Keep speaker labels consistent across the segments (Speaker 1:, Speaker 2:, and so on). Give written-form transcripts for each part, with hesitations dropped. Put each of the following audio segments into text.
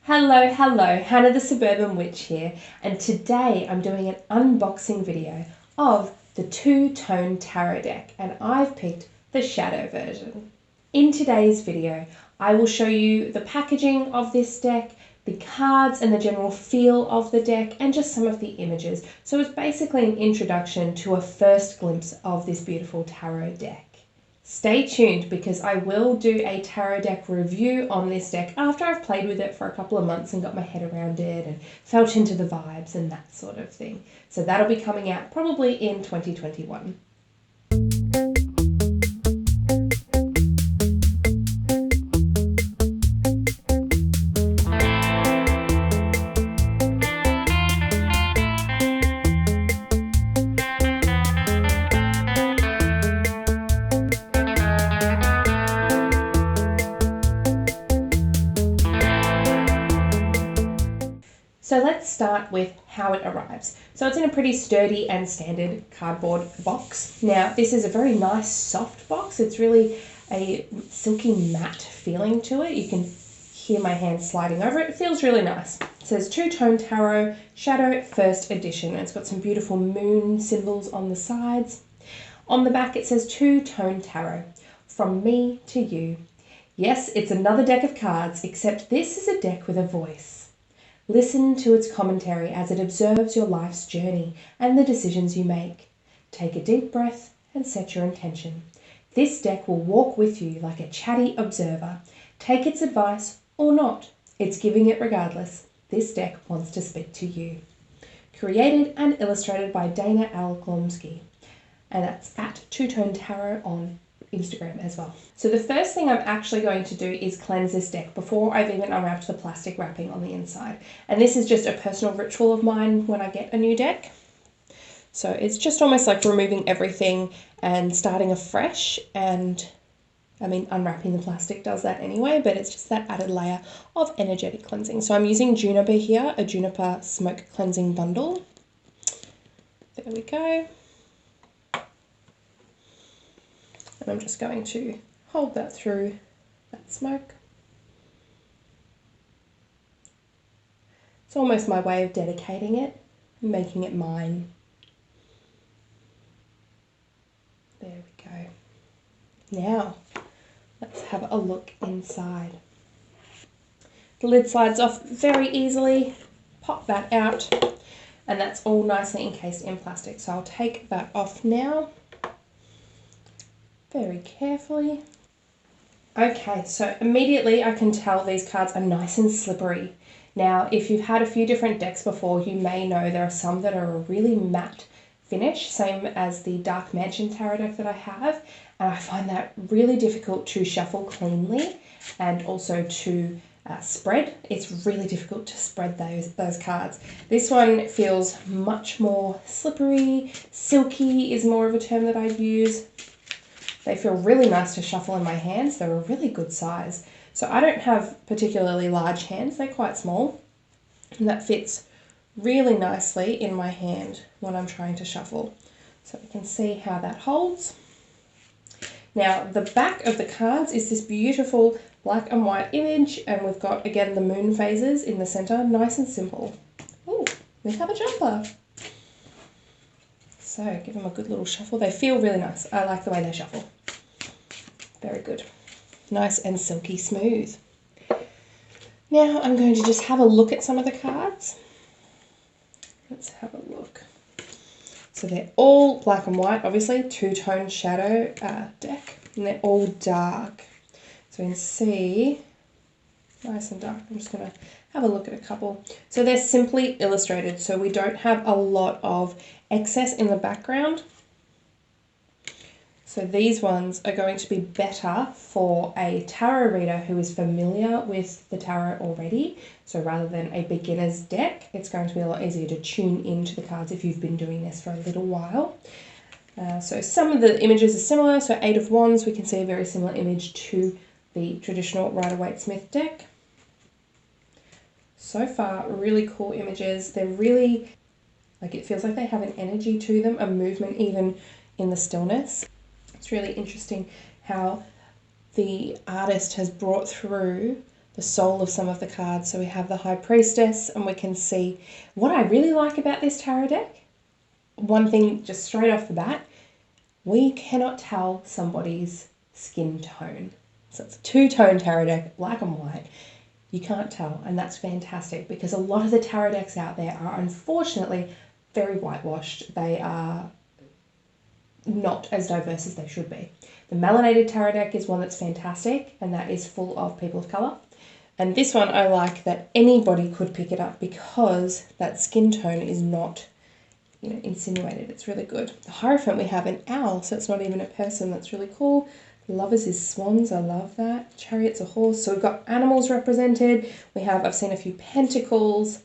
Speaker 1: Hello, Hannah the Suburban Witch here, and today I'm doing an unboxing video of the two-tone tarot deck, and I've picked the shadow version. In today's video, I will show you the packaging of this deck, the cards and the general feel of the deck, and just some of the images. So it's basically an introduction to a first glimpse of this beautiful tarot deck. Stay tuned because I will do a tarot deck review on this deck after I've played with it for a couple of months and got my head around it and felt into the vibes and that sort of thing. So that'll be coming out probably in 2021. So let's start with how it arrives. So it's in a pretty sturdy and standard cardboard box. Now this is a very nice soft box. It's really a silky matte feeling to it. You can hear my hand sliding over it. It feels really nice. It says Two-Tone Tarot Shadow First Edition. It's got some beautiful moon symbols on the sides. On the back it says Two-Tone Tarot, from me to you. Yes, it's another deck of cards, except this is a deck with a voice. Listen to its commentary as it observes your life's journey and the decisions you make. Take a deep breath and set your intention. This deck will walk with you like a chatty observer. Take its advice or not. It's giving it regardless. This deck wants to speak to you. Created and illustrated by Dana Alglomsky. And that's at Two-Tone Tarot on Instagram as well. So the first thing I'm actually going to do is cleanse this deck before I've even unwrapped the plastic wrapping on the inside. And this is just a personal ritual of mine when I get a new deck. So it's just almost like removing everything and starting afresh. And I mean, unwrapping the plastic does that anyway, but it's just that added layer of energetic cleansing. So I'm using Juniper here, a Juniper smoke cleansing bundle. There we go. And I'm just going to hold that through that smoke. It's almost my way of dedicating it and making it mine. There we go. Now, let's have a look inside. The lid slides off very easily. Pop that out, and that's all nicely encased in plastic. So I'll take that off now. Very carefully. Okay, so immediately I can tell these cards are nice and slippery. Now, if you've had a few different decks before, you may know there are some that are a really matte finish, same as the Dark Mansion tarot deck that I have, and I find that really difficult to shuffle cleanly and also to spread. It's really difficult to spread those cards. This one feels much more slippery. Silky is more of a term that I'd use. They feel really nice to shuffle in my hands. They're a really good size. So I don't have particularly large hands. They're quite small. And that fits really nicely in my hand when I'm trying to shuffle. So you can see how that holds. Now, the back of the cards is this beautiful black and white image. And we've got, again, the moon phases in the center. Nice and simple. Ooh, we have a jumper. So give them a good little shuffle. They feel really nice. I like the way they shuffle. Very good. Nice and silky smooth. Now I'm going to just have a look at some of the cards. Let's have a look. So they're all black and white, obviously, two-tone shadow deck, and they're all dark. So you can see, nice and dark. I'm just going to have a look at a couple. So they're simply illustrated, so we don't have a lot of excess in the background. So these ones are going to be better for a tarot reader who is familiar with the tarot already. So rather than a beginner's deck, it's going to be a lot easier to tune into the cards if you've been doing this for a little while. So some of the images are similar. So Eight of Wands, we can see a very similar image to the traditional Rider-Waite-Smith deck. So far, really cool images. They're really, like, it feels like they have an energy to them, a movement even in the stillness. It's really interesting how the artist has brought through the soul of some of the cards. So we have the High Priestess, and we can see what I really like about this tarot deck. One thing just straight off the bat, we cannot tell somebody's skin tone. So it's a two-tone tarot deck, black and white. You can't tell, and that's fantastic because a lot of the tarot decks out there are unfortunately very whitewashed. They are not as diverse as they should be. The melanated tarot deck is one that's fantastic, and that is full of people of colour. And this one, I like that anybody could pick it up because that skin tone is not, insinuated. It's really good. The Hierophant, we have an owl, so it's not even a person. That's really cool. Lovers is swans. I love that. Chariot's a horse. So we've got animals represented. I've seen a few pentacles.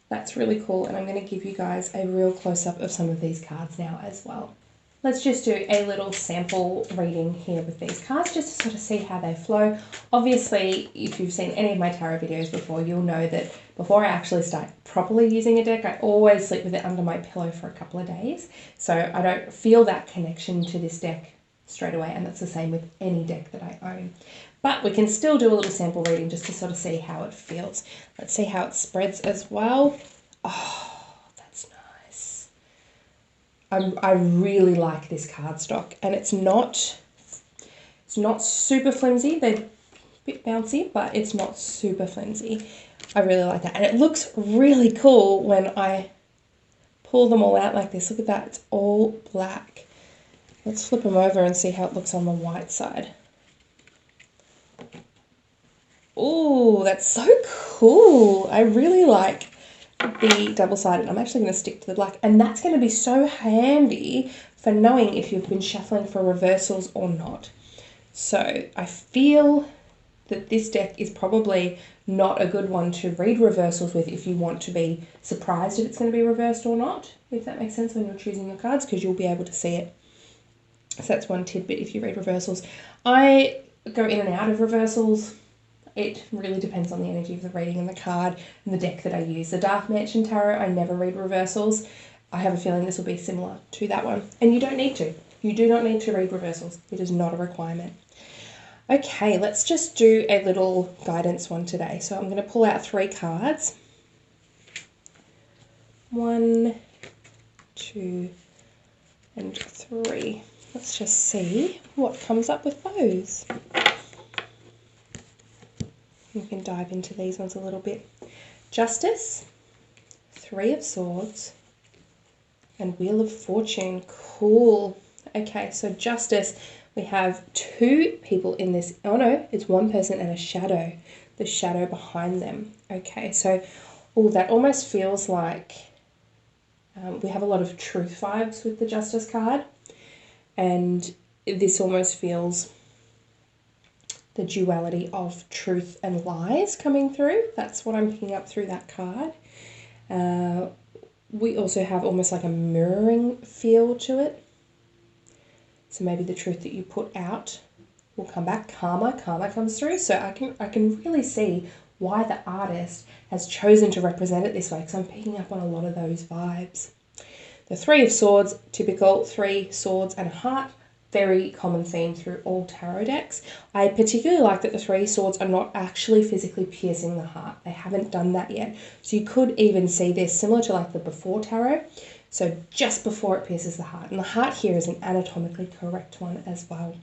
Speaker 1: That's really cool. And I'm going to give you guys a real close-up of some of these cards now as well. Let's just do a little sample reading here with these cards just to sort of see how they flow. Obviously, if you've seen any of my tarot videos before, you'll know that before I actually start properly using a deck, I always sleep with it under my pillow for a couple of days. So I don't feel that connection to this deck straight away, and that's the same with any deck that I own. But we can still do a little sample reading just to sort of see how it feels. Let's see how it spreads as well. Oh, that's nice. I really like this cardstock, and it's not super flimsy. They're a bit bouncy, but it's not super flimsy. I really like that, and it looks really cool when I pull them all out like this. Look at that, it's all black. Let's flip them over and see how it looks on the white side. Oh, that's so cool. I really like the double-sided. I'm actually going to stick to the black, and that's going to be so handy for knowing if you've been shuffling for reversals or not. So I feel that this deck is probably not a good one to read reversals with if you want to be surprised if it's going to be reversed or not, if that makes sense when you're choosing your cards, because you'll be able to see it. So that's one tidbit if you read reversals. I go in and out of reversals. It really depends on the energy of the reading and the card and the deck that I use. The Dark Mansion Tarot, I never read reversals. I have a feeling this will be similar to that one. And you don't need to. You do not need to read reversals. It is not a requirement. Okay, let's just do a little guidance one today. So I'm going to pull out 3 cards. 1, 2, and 3. Let's just see what comes up with those. We can dive into these ones a little bit. Justice, 3 of Swords, and Wheel of Fortune. Cool. Okay, so Justice, we have 2 people in this. Oh no, it's 1 person and a shadow. The shadow behind them. Okay, so that almost feels like we have a lot of truth vibes with the Justice card. And this almost feels the duality of truth and lies coming through. That's what I'm picking up through that card. We also have almost like a mirroring feel to it. So maybe the truth that you put out will come back. Karma comes through. So I can really see why the artist has chosen to represent it this way, because I'm picking up on a lot of those vibes. The 3 of Swords, typical 3 swords and a heart. Very common theme through all tarot decks. I particularly like that the 3 swords are not actually physically piercing the heart. They haven't done that yet. So you could even see this similar to like the before tarot. So just before it pierces the heart. And the heart here is an anatomically correct one as well.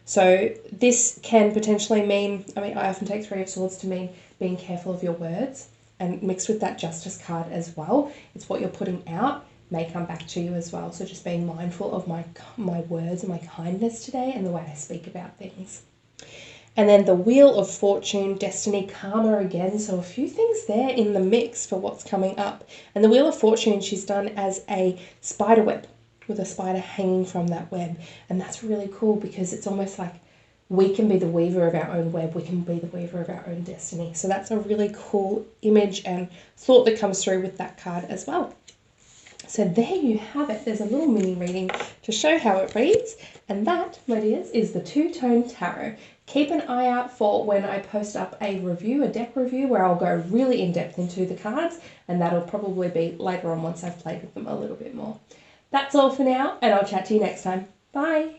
Speaker 1: So this can potentially mean, I often take 3 of Swords to mean being careful of your words, and mixed with that Justice card as well. It's what you're putting out may come back to you as well. So just being mindful of my words and my kindness today and the way I speak about things. And then the Wheel of Fortune, Destiny, Karma again. So a few things there in the mix for what's coming up. And the Wheel of Fortune, she's done as a spider web with a spider hanging from that web. And that's really cool because it's almost like we can be the weaver of our own web. We can be the weaver of our own destiny. So that's a really cool image and thought that comes through with that card as well. So there you have it. There's a little mini reading to show how it reads. And that, my dears, is the Two-Tone Tarot. Keep an eye out for when I post up a review, a deck review, where I'll go really in depth into the cards. And that'll probably be later on once I've played with them a little bit more. That's all for now, and I'll chat to you next time. Bye.